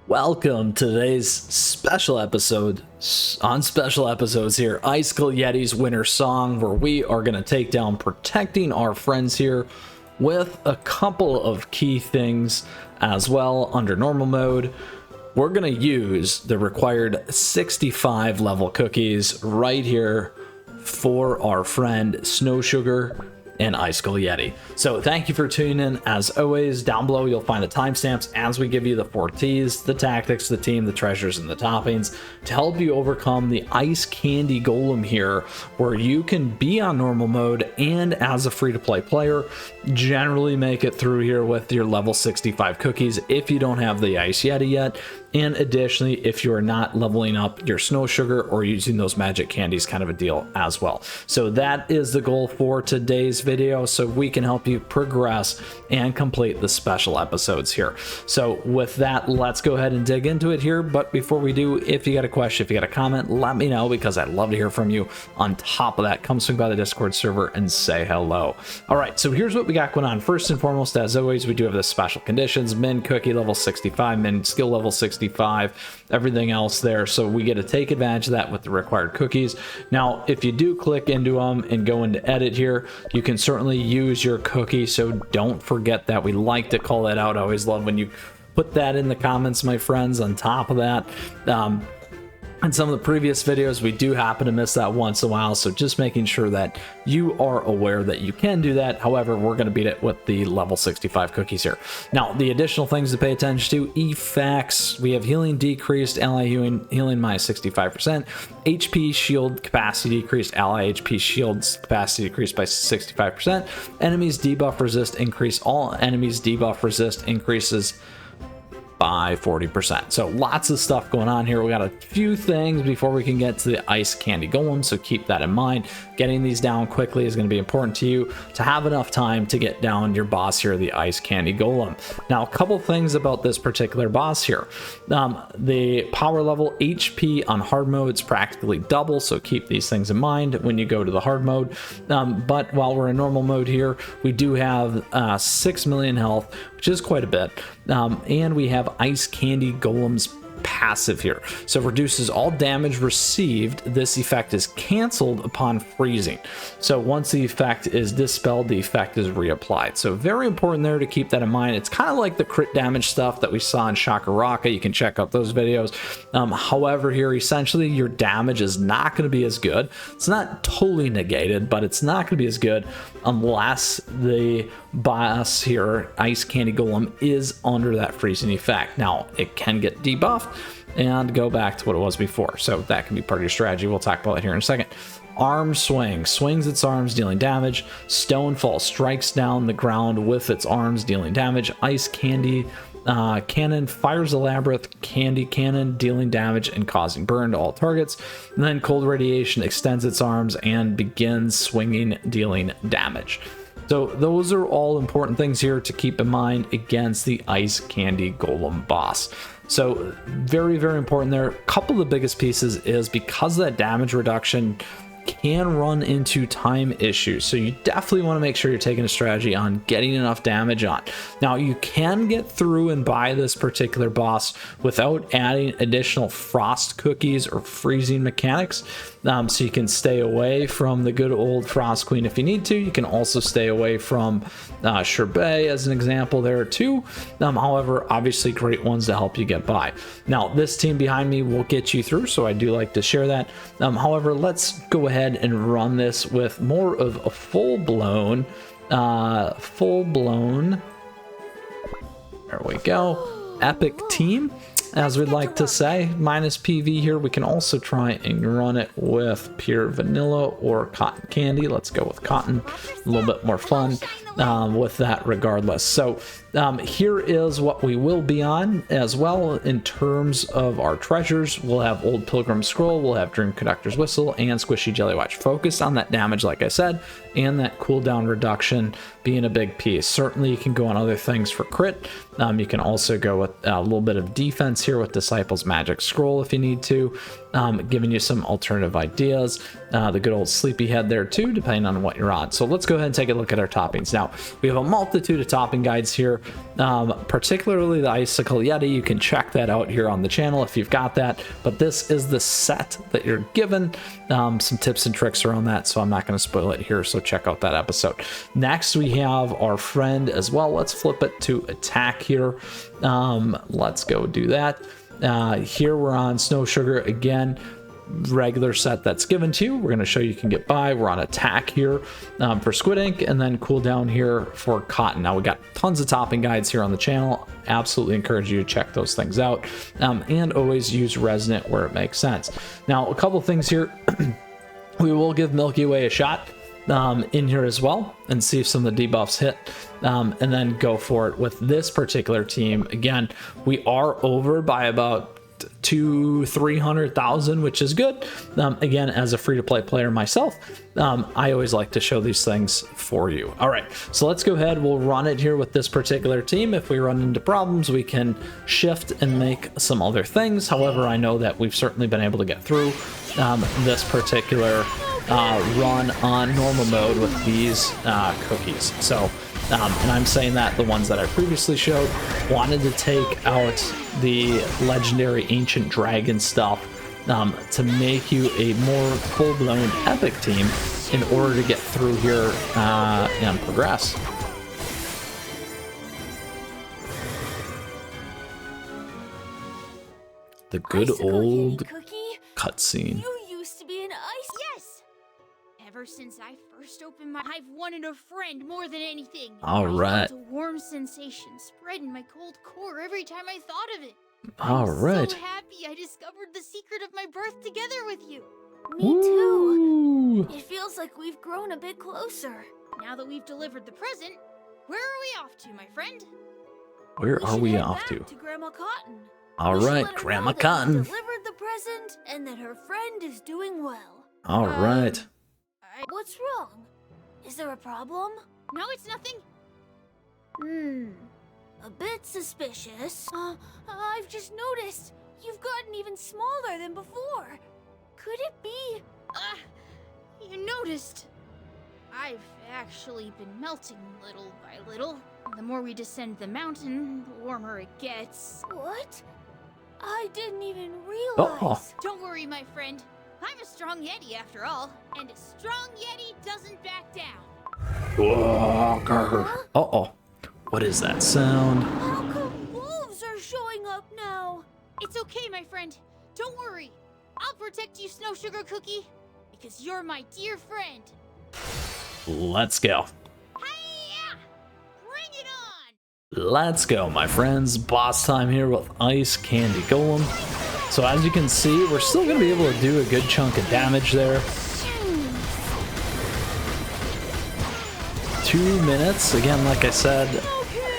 Welcome to today's special episode on special episodes here, Ice Yeti's Winter Song, where we are going to take down protecting our friends here with a couple of key things as well. Under normal mode, we're going to use the required 65 level cookies right here for our friend Snow Sugar and Ice Yeti. So thank you for tuning in. As always, down below you'll find the timestamps as we give you the 4 T's, the tactics, the team, the treasures, and the toppings to help you overcome the Ice Candy Golem here, where you can be on normal mode and as a free-to-play player generally make it through here with your level 65 cookies if you don't have the Ice Yeti yet. And additionally, if you are not leveling up your Snow Sugar or using those magic candies, kind of a deal as well. So that is the goal for today's video, so we can help you progress and complete the special episodes here. So with that, let's go ahead and dig into it here. But before we do, if you got a question, if you got a comment, let me know, because I'd love to hear from you. On top of that, come swing by the Discord server and say hello. All right, so here's what we got going on. First and foremost, as always, we do have the special conditions: min cookie level 65, min skill level 65, everything else there. So we get to take advantage of that with the required cookies. Now, if you do click into them and go into edit here, you can certainly use your cookie, so don't forget that. We like to call that out. I always love when you put that in the comments, my friends. On top of that, in some of the previous videos, we do happen to miss that once in a while, so just making sure that you are aware that you can do that. However, we're going to beat it with the level 65 cookies here. Now, the additional things to pay attention to: effects. We have healing decreased, ally healing minus 65%, HP shield capacity decreased, ally HP shields capacity decreased by 65%, enemies debuff resist increase, all enemies debuff resist increases by 40%. So lots of stuff going on here. We got a few things before we can get to the Ice Candy Golem, so keep that in mind. Getting these down quickly is going to be important to you to have enough time to get down your boss here, the Ice Candy Golem. Now, a couple things about this particular boss here. The power level HP on hard mode is practically double, so keep these things in mind when you go to the hard mode. But while we're in normal mode here, we do have 6 million health, which is quite a bit. And we have Ice Candy Golem's passive here, so it reduces all damage received. This effect is canceled upon freezing, so once the effect is dispelled, the effect is reapplied. So very important there to keep that in mind. It's kind of like the crit damage stuff that we saw in Shakaraka. You can check out those videos. However, here essentially your damage is not going to be as good. It's not totally negated, but it's not going to be as good unless the boss here, Ice Candy Golem, is under that freezing effect. Now, it can get debuffed and go back to what it was before, so that can be part of your strategy. We'll talk about it here in a second. Arm swing, swings its arms, dealing damage. Stonefall, strikes down the ground with its arms, dealing damage. Ice Candy Cannon, fires a labyrinth candy cannon, dealing damage and causing burn to all targets. And then Cold Radiation extends its arms and begins swinging, dealing damage. So those are all important things here to keep in mind against the Ice Candy Golem boss. So very, very important there. A couple of the biggest pieces is because of that damage reduction can run into time issues, so you definitely want to make sure you're taking a strategy on getting enough damage on. Now, you can get through and buy this particular boss without adding additional frost cookies or freezing mechanics, so you can stay away from the good old Frost Queen if you need to. You can also stay away from Sherbet as an example there too. However, obviously great ones to help you get by. Now, this team behind me will get you through, so I do like to share that. However, let's go ahead and run this with more of a full-blown, there we go, epic team, as we'd like to say, minus PV here. We can also try and run it with pure vanilla or cotton candy. Let's go with cotton, a little bit more fun with that regardless. So here is what we will be on as well in terms of our treasures. We'll have Old Pilgrim Scroll, we'll have Dream Conductor's Whistle, and Squishy Jelly Watch. Focus on that damage, like I said, and that cooldown reduction being a big piece. Certainly you can go on other things for crit. You can also go with a little bit of defense here with Disciples Magic Scroll if you need to, giving you some alternative ideas. the good old sleepyhead there too, depending on what you're on. So let's go ahead and take a look at our toppings. Now, we have a multitude of topping guides here, particularly the Icicle Yeti. You can check that out here on the channel if you've got that, but this is the set that you're given. Some tips and tricks around that, so I'm not going to spoil it here, so check out that episode. Next, we have our friend as well. Let's flip it to attack here. Let's go do that. Here we're on Snow Sugar again, regular set that's given to you. We're going to show you can get by. We're on attack here for Squid Ink, and then cooldown here for Cotton. Now we got tons of topping guides here on the channel. Absolutely encourage you to check those things out, and always use Resonant where it makes sense. Now a couple things here. We will give Milky Way a shot in here as well and see if some of the debuffs hit, and then go for it with this particular team. Again, we are over by about 200,000-300,000, which is good. Again, as a free-to-play player myself, I always like to show these things for you. All right, so let's go ahead. We'll run it here with this particular team. If we run into problems, we can shift and make some other things. However, I know that we've certainly been able to get through this particular run on normal mode with these cookies. So and I'm saying that the ones that I previously showed wanted to take out the legendary ancient dragon stuff to make you a more full-blown epic team in order to get through here and progress. The good old cutscene. You used to be an ice. Yes. Ever since I first opened my, I've wanted a friend more than anything. All right. I felt a warm sensation spread in my cold core every time I thought of it. All right. I'm so happy I discovered the secret of my birth together with you. Me too. Ooh. It feels like we've grown a bit closer. Now that we've delivered the present, where are we off to, my friend? Where are we head off back to? To Grandma Cotton. All We should right, let her Grandma know that we Cotton. delivered the present and that her friend is doing well. All right. What's wrong? Is there a problem? No, it's nothing. A bit suspicious. I've just noticed you've gotten even smaller than before. Could it be? You noticed. I've actually been melting little by little. The more we descend the mountain, the warmer it gets. What? I didn't even realize. Don't worry, my friend. I'm a strong Yeti after all, and a strong Yeti doesn't back down. Whoa, grr. Uh-oh. What is that sound? How come wolves are showing up now? It's okay, my friend. Don't worry. I'll protect you, Snow Sugar Cookie, because you're my dear friend. Let's go. Hi-ya! Bring it on! Let's go, my friends. Boss time here with Ice Candy Golem. So as you can see, we're still going to be able to do a good chunk of damage there. 2 minutes. Again, like I said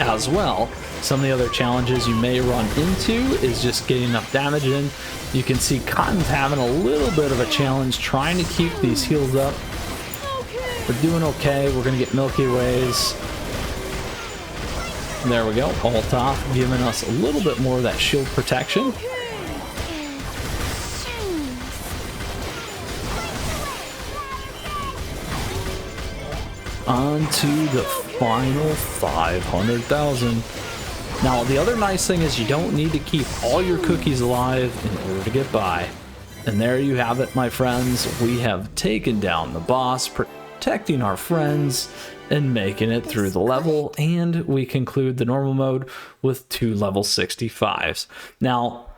as well, some of the other challenges you may run into is just getting enough damage in. You can see Cotton's having a little bit of a challenge trying to keep these heals up. We're doing okay. We're going to get Milky Ways. There we go. Ult off, giving us a little bit more of that shield protection. On to the final 500,000. Now, the other nice thing is you don't need to keep all your cookies alive in order to get by. And there you have it, my friends. We have taken down the boss, protecting our friends, and making it through the level. And we conclude the normal mode with 2 level 65s. Now,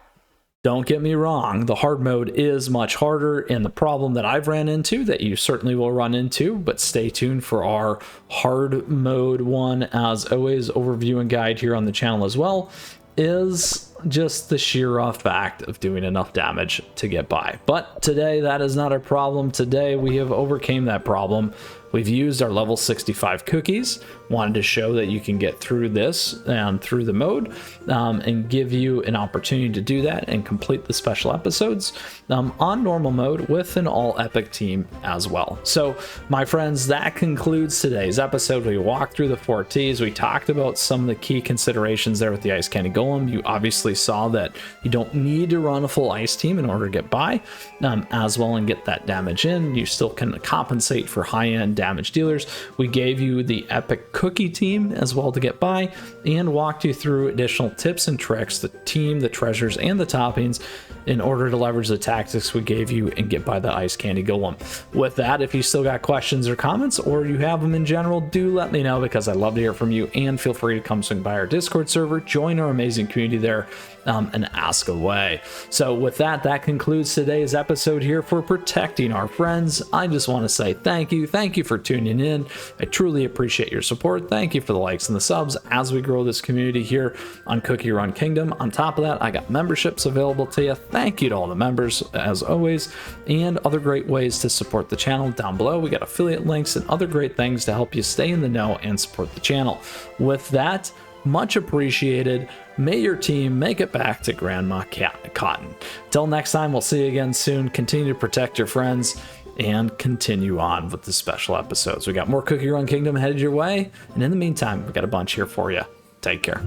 don't get me wrong, the hard mode is much harder, and the problem that I've ran into, that you certainly will run into, but stay tuned for our hard mode one, as always, overview and guide here on the channel as well, is just the sheer raw fact of doing enough damage to get by. But today, that is not a problem. Today, we have overcame that problem. We've used our level 65 cookies. wanted to show that you can get through this and through the mode, and give you an opportunity to do that and complete the special episodes on normal mode with an all epic team as well. So my friends, that concludes today's episode. We walked through the 4 T's. We talked about some of the key considerations there with the Ice Candy Golem. You obviously saw that you don't need to run a full ice team in order to get by as well and get that damage in. You still can compensate for high-end damage dealers. We gave you the epic cookie team as well to get by, and walked you through additional tips and tricks, the team, the treasures, and the toppings in order to leverage the tactics we gave you and get by the Ice Candy Golem. With that, if you still got questions or comments, or you have them in general, do let me know, because I'd love to hear from you. And feel free to come swing by our Discord server, join our amazing community there, and ask away. So with that, that concludes today's episode here for Protecting Our Friends. I just want to say thank you for tuning in. I truly appreciate your support. Thank you for the likes and the subs as we grow this community here on CookieRun Kingdom. On top of that, I got memberships available to you. Thank you to all the members as always, and other great ways to support the channel down below. We got affiliate links and other great things to help you stay in the know and support the channel. With that, much appreciated. May your team make it back to Grandma Cotton. Till next time, we'll see you again soon. Continue to protect your friends and continue on with the special episodes. We got more CookieRun Kingdom headed your way, and in the meantime, we got a bunch here for you. Take care.